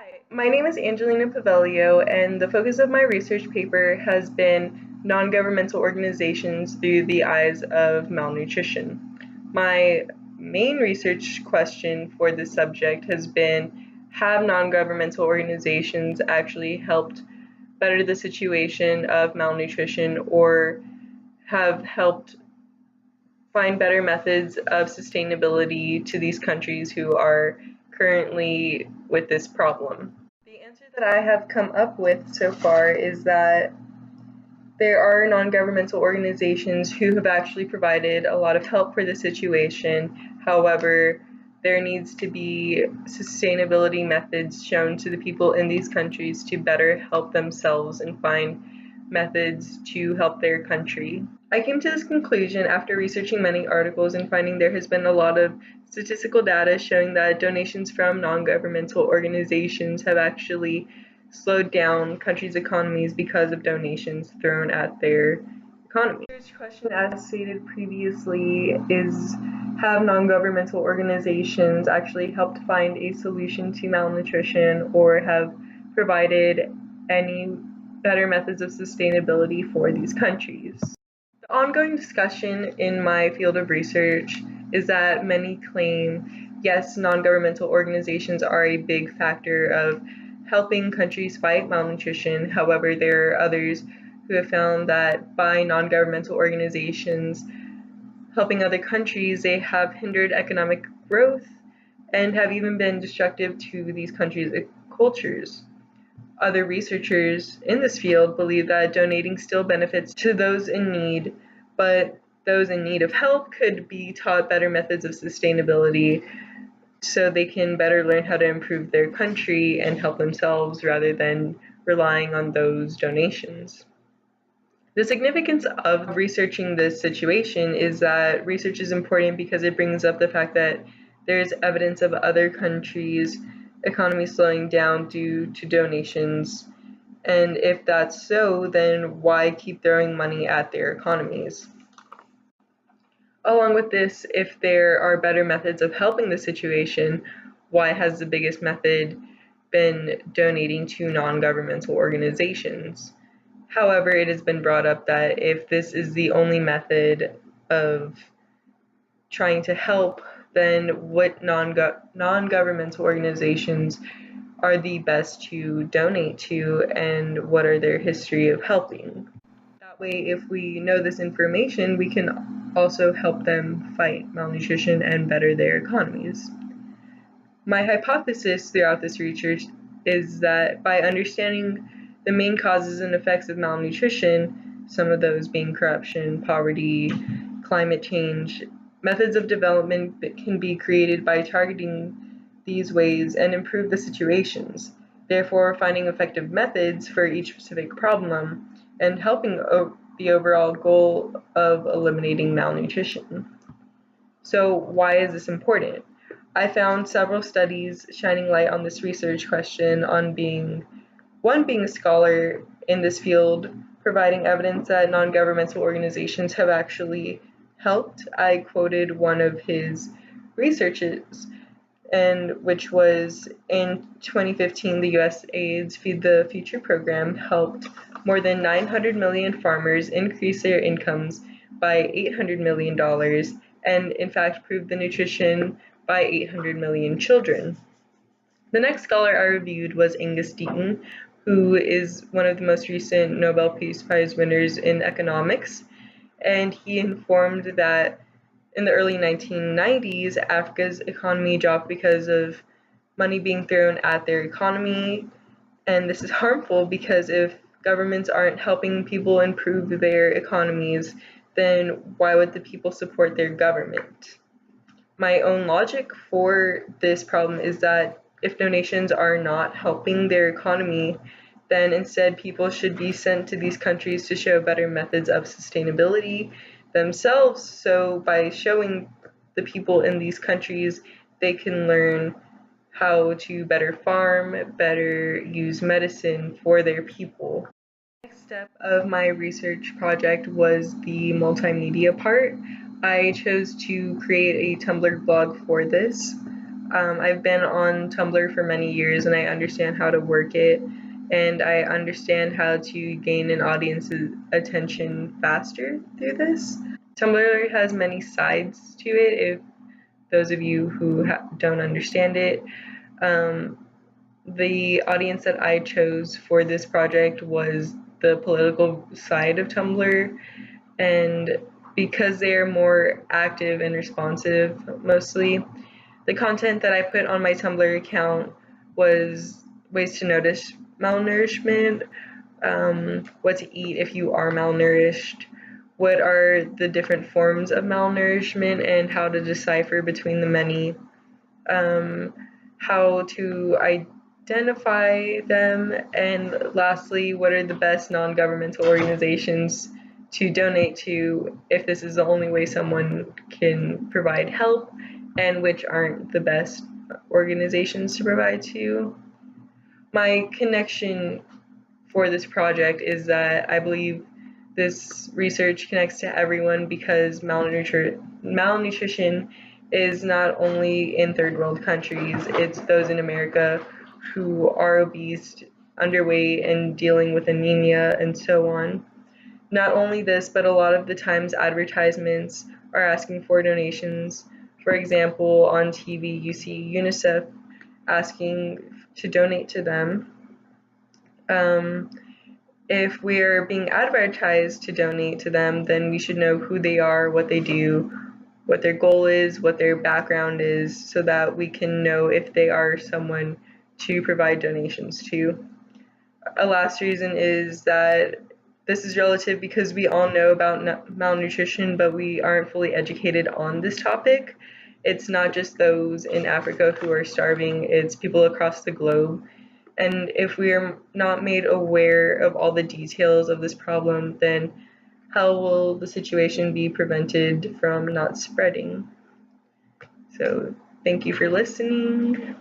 Hi, my name is Angelina Pavelio, and the focus of my research paper has been non-governmental organizations through the eyes of malnutrition. My main research question for this subject has been, have non-governmental organizations actually helped better the situation of malnutrition or have helped find better methods of sustainability to these countries who are currently with this problem? The answer that I have come up with so far is that there are non-governmental organizations who have actually provided a lot of help for the situation. However, there needs to be sustainability methods shown to the people in these countries to better help themselves and find methods to help their country. I came to this conclusion after researching many articles and finding there has been a lot of statistical data showing that donations from non-governmental organizations have actually slowed down countries' economies because of donations thrown at their economy. The research question, as stated previously, is, have non-governmental organizations actually helped find a solution to malnutrition or have provided any better methods of sustainability for these countries? The ongoing discussion in my field of research is that many claim, yes, non-governmental organizations are a big factor of helping countries fight malnutrition. However, there are others who have found that by non-governmental organizations helping other countries, they have hindered economic growth and have even been destructive to these countries' cultures. Other researchers in this field believe that donating still benefits to those in need, but those in need of help could be taught better methods of sustainability so they can better learn how to improve their country and help themselves rather than relying on those donations. The significance of researching this situation is that research is important because it brings up the fact that there's evidence of other countries' economies slowing down due to donations. And if that's so, then why keep throwing money at their economies? Along with this, if there are better methods of helping the situation, why has the biggest method been donating to non-governmental organizations? However, it has been brought up that if this is the only method of trying to help, then what non-governmental organizations are the best to donate to and what are their history of helping? That way, if we know this information, we can also help them fight malnutrition and better their economies. My hypothesis throughout this research is that by understanding the main causes and effects of malnutrition, some of those being corruption, poverty, climate change, methods of development that can be created by targeting these ways and improve the situations, therefore finding effective methods for each specific problem and helping the overall goal of eliminating malnutrition. So why is this important? I found several studies shining light on this research question on being a scholar in this field, providing evidence that non-governmental organizations have actually helped. I quoted one of his researches, and which was in 2015, the USAID's Feed the Future program helped more than 900 million farmers increase their incomes by $800 million and in fact proved the nutrition by 800 million children. The next scholar I reviewed was Angus Deaton, who is one of the most recent Nobel Peace Prize winners in economics, and he informed that in the early 1990s, Africa's economy dropped because of money being thrown at their economy, and this is harmful because if governments aren't helping people improve their economies, then why would the people support their government? My own logic for this problem is that if donations are not helping their economy, then instead people should be sent to these countries to show better methods of sustainability themselves. So by showing the people in these countries, they can learn how to better farm, better use medicine for their people. The next step of my research project was the multimedia part. I chose to create a Tumblr blog for this. I've been on Tumblr for many years and I understand how to work it, and I understand how to gain an audience's attention faster through this. Tumblr has many sides to it, if those of you who don't understand it. Um, the audience that I chose for this project was the political side of Tumblr, and because they are more active and responsive mostly, the content that I put on my Tumblr account was ways to notice malnourishment, what to eat if you are malnourished, what are the different forms of malnourishment and how to decipher between the many, how to identify them, and lastly, what are the best non-governmental organizations to donate to if this is the only way someone can provide help, and which aren't the best organizations to provide to. My connection for this project is that I believe this research connects to everyone because malnutrition is not only in third world countries, it's those in America who are obese, underweight, and dealing with anemia and so on. Not only this, but a lot of the times advertisements are asking for donations. For example, on TV, you see UNICEF asking to donate to them. If we're being advertised to donate to them, then we should know who they are, what they do, what their goal is, what their background is, so that we can know if they are someone to provide donations to. A last reason is that this is relative because we all know about malnutrition, but we aren't fully educated on this topic. It's not just those in Africa who are starving, it's people across the globe. And if we are not made aware of all the details of this problem, then how will the situation be prevented from not spreading? So, thank you for listening.